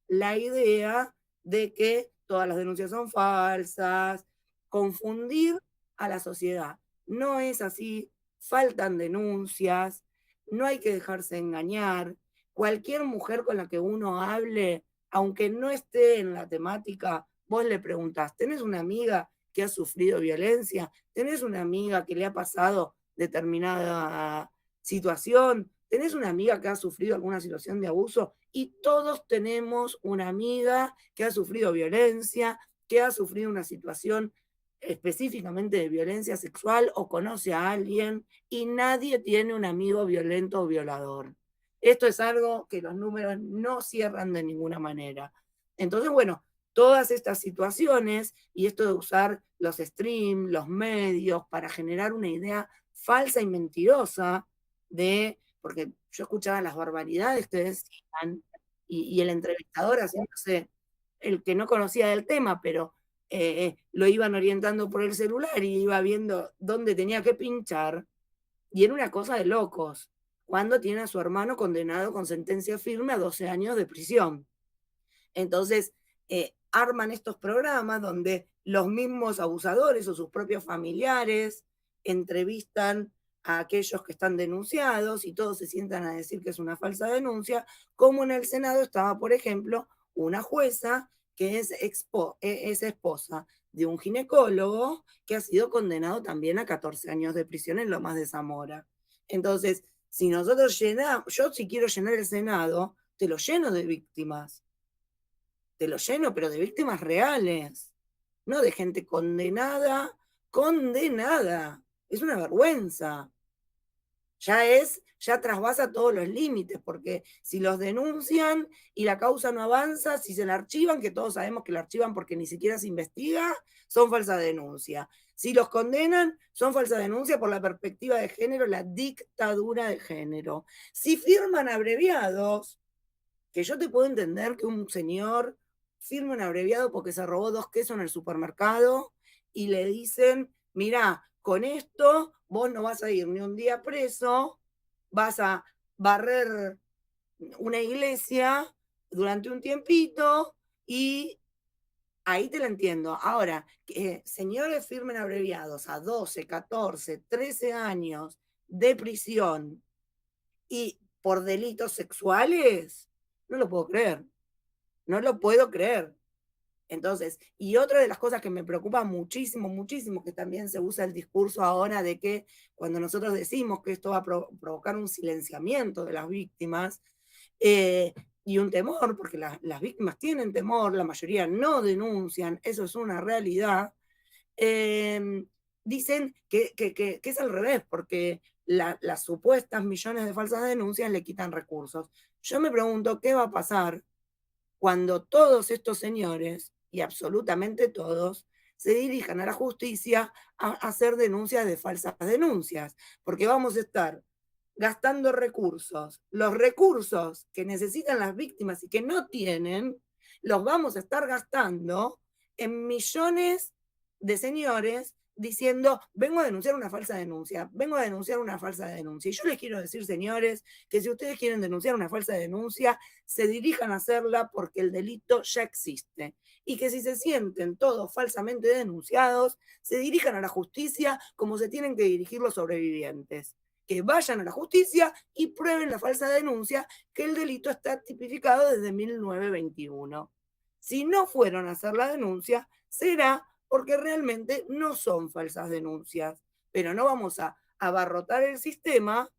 la idea de que todas las denuncias son falsas, confundir a la sociedad. No es así, faltan denuncias, no hay que dejarse engañar. Cualquier mujer con la que uno hable, aunque no esté en la temática, vos le preguntás, ¿tenés una amiga que ha sufrido violencia? ¿Tenés una amiga que le ha pasado determinada situación? ¿Tenés una amiga que ha sufrido alguna situación de abuso? Y todos tenemos una amiga que ha sufrido violencia, que ha sufrido una situación específicamente de violencia sexual o conoce a alguien, y nadie tiene un amigo violento o violador. Esto es algo que los números no cierran de ninguna manera. Entonces, bueno, todas estas situaciones y esto de usar los streams, los medios para generar una idea falsa y mentirosa de, porque yo escuchaba las barbaridades que decían y el entrevistador haciéndose el que no conocía del tema, pero lo iban orientando por el celular y iba viendo dónde tenía que pinchar, y era una cosa de locos, cuando tiene a su hermano condenado con sentencia firme a 12 años de prisión. Entonces, arman estos programas donde los mismos abusadores o sus propios familiares entrevistan a aquellos que están denunciados y todos se sientan a decir que es una falsa denuncia, como en el Senado estaba, por ejemplo, una jueza que es esposa de un ginecólogo que ha sido condenado también a 14 años de prisión en Lomas de Zamora. Entonces, si nosotros llenamos, yo si quiero llenar el Senado, te lo lleno de víctimas. Te lo lleno, pero de víctimas reales, no de gente condenada. Es una vergüenza. ya trasvasa todos los límites, porque si los denuncian y la causa no avanza, si se la archivan, que todos sabemos que la archivan porque ni siquiera se investiga, son falsa denuncia. Si los condenan, son falsa denuncia por la perspectiva de género, la dictadura de género. Si firman abreviados, que yo te puedo entender que un señor firme un abreviado porque se robó 2 quesos en el supermercado y le dicen, mirá, con esto vos no vas a ir ni un día preso, vas a barrer una iglesia durante un tiempito y ahí te la entiendo. Ahora, señores firmen abreviados a 12, 14, 13 años de prisión y por delitos sexuales, no lo puedo creer. No lo puedo creer. Entonces, y otra de las cosas que me preocupa muchísimo, muchísimo, que también se usa el discurso ahora de que cuando nosotros decimos que esto va a provocar un silenciamiento de las víctimas y un temor, porque las víctimas tienen temor, la mayoría no denuncian, eso es una realidad, dicen que es al revés, porque las supuestas millones de falsas denuncias le quitan recursos. Yo me pregunto qué va a pasar cuando todos estos señores, y absolutamente todos, se dirijan a la justicia a hacer denuncias de falsas denuncias, porque vamos a estar gastando recursos, los recursos que necesitan las víctimas y que no tienen, los vamos a estar gastando en millones de señores diciendo, vengo a denunciar una falsa denuncia, vengo a denunciar una falsa denuncia. Y yo les quiero decir, señores, que si ustedes quieren denunciar una falsa denuncia, se dirijan a hacerla porque el delito ya existe. Y que si se sienten todos falsamente denunciados, se dirijan a la justicia como se tienen que dirigir los sobrevivientes. Que vayan a la justicia y prueben la falsa denuncia, que el delito está tipificado desde 1921. Si no fueron a hacer la denuncia, será porque realmente no son falsas denuncias. Pero no vamos a abarrotar el sistema,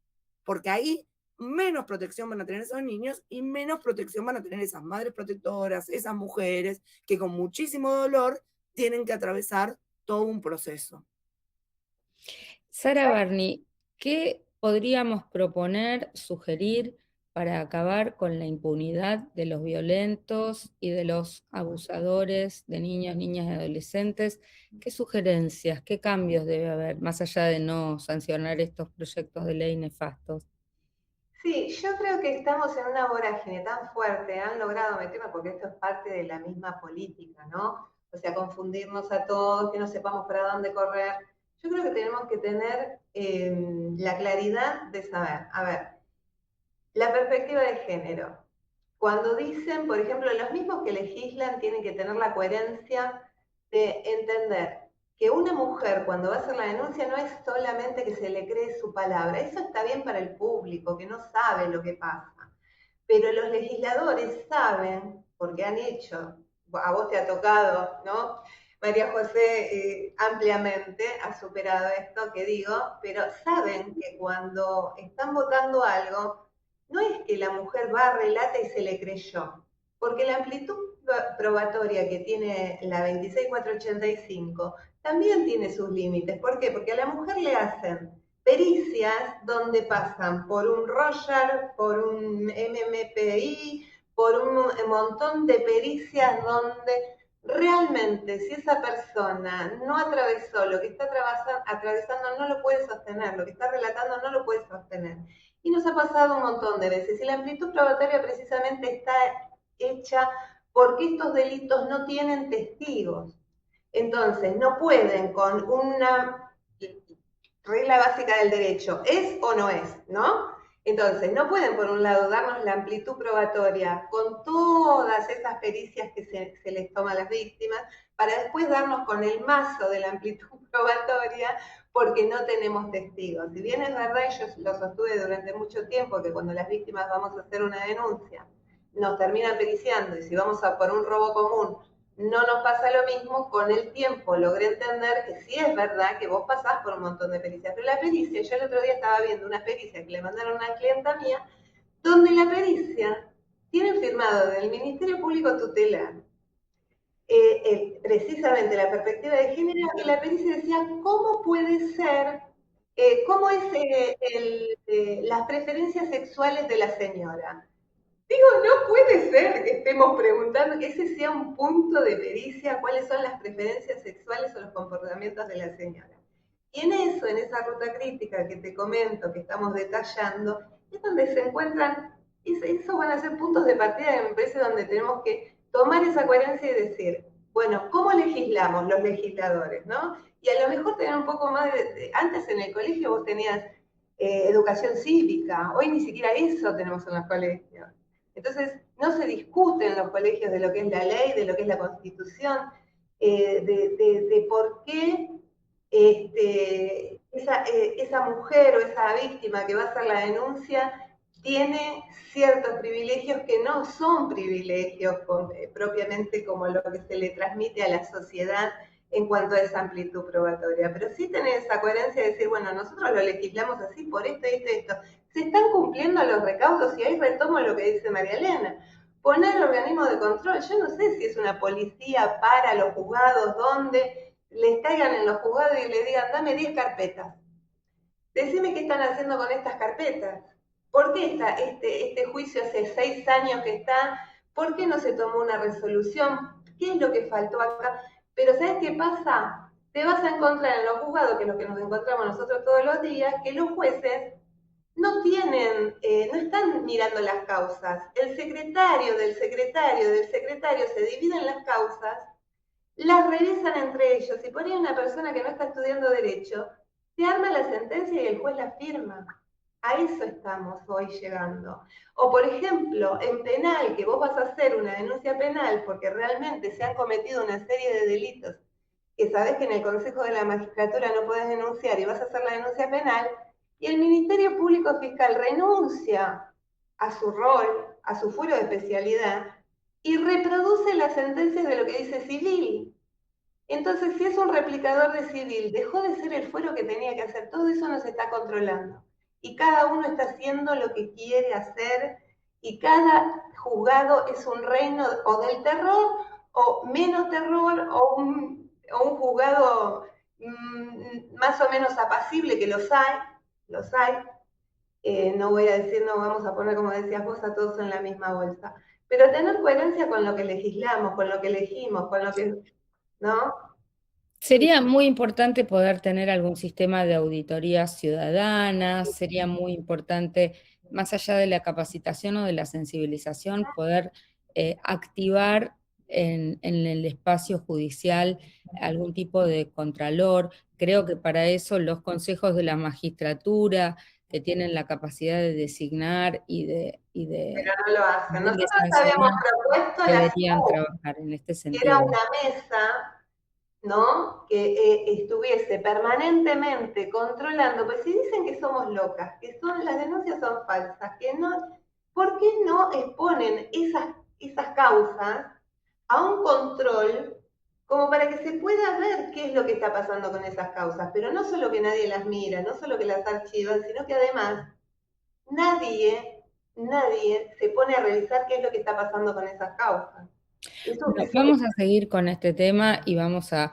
porque ahí menos protección van a tener esos niños y menos protección van a tener esas madres protectoras, esas mujeres que con muchísimo dolor tienen que atravesar todo un proceso. Sara Barney, ¿qué podríamos proponer, sugerir para acabar con la impunidad de los violentos y de los abusadores de niños, niñas y adolescentes? ¿Qué sugerencias, qué cambios debe haber, más allá de no sancionar estos proyectos de ley nefastos? Sí, yo creo que estamos en una vorágine tan fuerte, han logrado meternos, porque esto es parte de la misma política, ¿no? O sea, confundirnos a todos, que no sepamos para dónde correr. Yo creo que tenemos que tener la claridad de saber, a ver, la perspectiva de género. Cuando dicen, por ejemplo, los mismos que legislan tienen que tener la coherencia de entender que una mujer cuando va a hacer la denuncia no es solamente que se le cree su palabra, eso está bien para el público, que no sabe lo que pasa, pero los legisladores saben, porque han hecho, a vos te ha tocado, ¿no? María José ampliamente ha superado esto que digo, pero saben que cuando están votando algo, no es que la mujer va, relata y se le creyó, porque la amplitud probatoria que tiene la 26485 también tiene sus límites. ¿Por qué? Porque a la mujer le hacen pericias donde pasan por un Roger, por un MMPI, por un montón de pericias donde realmente si esa persona no atravesó lo que está atravesando, no lo puede sostener, lo que está relatando no lo puede sostener. Y nos ha pasado un montón de veces. Y la amplitud probatoria precisamente está hecha porque estos delitos no tienen testigos. Entonces, no pueden con una regla básica del derecho, ¿es o no es? ¿No? Entonces, no pueden, por un lado, darnos la amplitud probatoria con todas esas pericias que se les toma a las víctimas, para después darnos con el mazo de la amplitud probatoria porque no tenemos testigos. Si bien es verdad, y yo lo sostuve durante mucho tiempo, que cuando las víctimas vamos a hacer una denuncia, nos terminan periciando, y si vamos a por un robo común, no nos pasa lo mismo. Con el tiempo logré entender que sí es verdad que vos pasás por un montón de pericias, pero la pericia, yo el otro día estaba viendo una pericia que le mandaron a una clienta mía, donde la pericia tiene firmado del Ministerio Público Tutelar precisamente la perspectiva de género, y la pericia decía, ¿cómo puede ser, cómo es las preferencias sexuales de la señora. Digo, no puede ser que estemos preguntando que ese sea un punto de pericia, cuáles son las preferencias sexuales o los comportamientos de la señora. Y en eso, en esa ruta crítica que te comento, que estamos detallando, es donde se encuentran, esos van a ser puntos de partida que me parece donde tenemos que tomar esa coherencia y decir, bueno, ¿cómo legislamos los legisladores, no? Y a lo mejor tener un poco más antes en el colegio vos tenías educación cívica, hoy ni siquiera eso tenemos en los colegios. Entonces, no se discute en los colegios de lo que es la ley, de lo que es la Constitución, de por qué esa mujer o esa víctima que va a hacer la denuncia tiene ciertos privilegios que no son privilegios propiamente como lo que se le transmite a la sociedad en cuanto a esa amplitud probatoria, pero sí tener esa coherencia de decir, bueno, nosotros lo legislamos así por esto, esto, esto. Se están cumpliendo los recaudos y ahí retomo lo que dice María Elena. Poner organismos de control, yo no sé si es una policía para los juzgados donde les caigan en los juzgados y le digan, dame 10 carpetas. Decime qué están haciendo con estas carpetas. ¿Por qué está este juicio hace 6 años que está? ¿Por qué no se tomó una resolución? ¿Qué es lo que faltó acá? Pero ¿sabes qué pasa? Te vas a encontrar en los juzgados, que es lo que nos encontramos nosotros todos los días, que los jueces no tienen, no están mirando las causas. El secretario del secretario del secretario se dividen las causas, las revisan entre ellos, y por ahí una persona que no está estudiando derecho, se arma la sentencia y el juez la firma. A eso estamos hoy llegando. O por ejemplo, en penal, que vos vas a hacer una denuncia penal porque realmente se han cometido una serie de delitos que sabés que en el Consejo de la Magistratura no podés denunciar y vas a hacer la denuncia penal, y el Ministerio Público Fiscal renuncia a su rol, a su fuero de especialidad, y reproduce las sentencias de lo que dice civil. Entonces, si es un replicador de civil, dejó de ser el fuero que tenía que hacer. Todo eso nos está controlando. Y cada uno está haciendo lo que quiere hacer, y cada juzgado es un reino o del terror, o menos terror, o un juzgado más o menos apacible, que los hay. No voy a decir, no vamos a poner, como decías vos, a todos en la misma bolsa. Pero tener coherencia con lo que legislamos, con lo que elegimos, con lo que, ¿no? Sería muy importante poder tener algún sistema de auditoría ciudadana, sería muy importante, más allá de la capacitación o de la sensibilización, poder activar en el espacio judicial algún tipo de contralor. Creo que para eso los consejos de la magistratura, que tienen la capacidad de designar Pero no lo hacen. de Nosotros sancionar, habíamos propuesto deberían trabajar en este que era sentido. una mesa, ¿no? Que estuviese permanentemente controlando, pues si dicen que somos locas, que las denuncias son falsas, que no, ¿por qué no exponen esas causas a un control como para que se pueda ver qué es lo que está pasando con esas causas? Pero no solo que nadie las mira, no solo que las archivan, sino que además nadie se pone a revisar qué es lo que está pasando con esas causas. Bueno, vamos a seguir con este tema y vamos a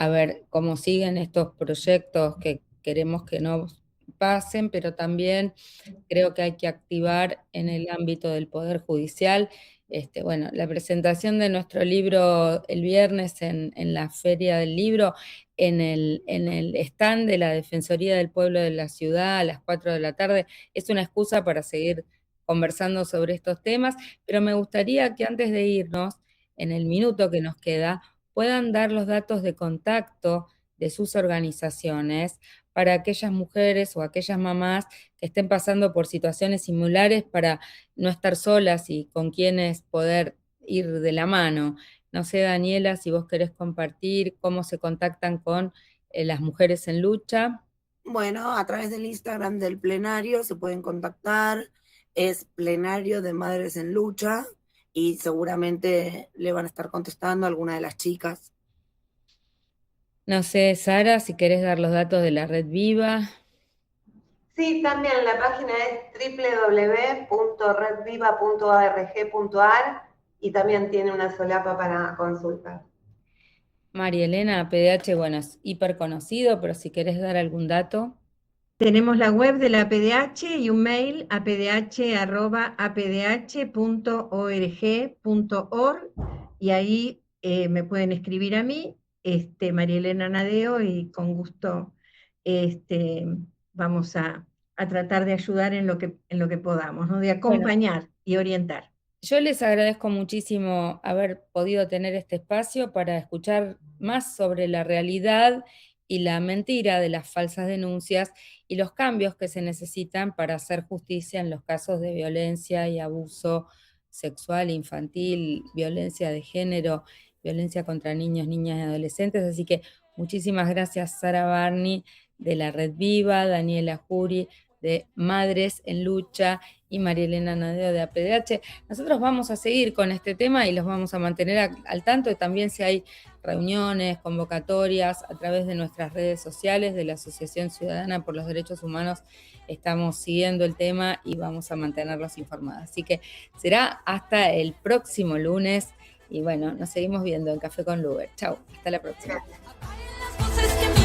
ver cómo siguen estos proyectos que queremos que no pasen, pero también creo que hay que activar en el ámbito del Poder Judicial. Bueno, la presentación de nuestro libro el viernes en la Feria del Libro, en el stand de la Defensoría del Pueblo de la Ciudad a las 4 de la tarde, es una excusa para seguir conversando sobre estos temas, pero me gustaría que antes de irnos, en el minuto que nos queda, puedan dar los datos de contacto de sus organizaciones para aquellas mujeres o aquellas mamás que estén pasando por situaciones similares, para no estar solas y con quienes poder ir de la mano. No sé, Daniela, si vos querés compartir cómo se contactan con las mujeres en lucha. Bueno, a través del Instagram del plenario se pueden contactar, es Plenario de Madres en Lucha, y seguramente le van a estar contestando a alguna de las chicas. No sé, Sara, si querés dar los datos de la Red Viva. Sí, también la página es www.redviva.org.ar y también tiene una solapa para consultar. María Elena, PDH, bueno, es hiper conocido, pero si querés dar algún dato. Tenemos la web de la APDH y un mail apdh@apdh.org.org, y ahí me pueden escribir a mí, María Elena Nadeo, y con gusto vamos a tratar de ayudar en lo que podamos, ¿no? De acompañar y orientar. Yo les agradezco muchísimo haber podido tener este espacio para escuchar más sobre la realidad y la mentira de las falsas denuncias y los cambios que se necesitan para hacer justicia en los casos de violencia y abuso sexual, infantil, violencia de género, violencia contra niños, niñas y adolescentes. Así que muchísimas gracias, Sara Barney, de la Red Viva, Daniela Jury, de Madres en Lucha, y María Elena Nadeo de APDH. Nosotros vamos a seguir con este tema y los vamos a mantener al tanto, y también si hay reuniones, convocatorias a través de nuestras redes sociales de la Asociación Ciudadana por los Derechos Humanos, estamos siguiendo el tema y vamos a mantenerlos informados. Así que será hasta el próximo lunes, y bueno, nos seguimos viendo en Café con Luber. Chau, hasta la próxima. Gracias.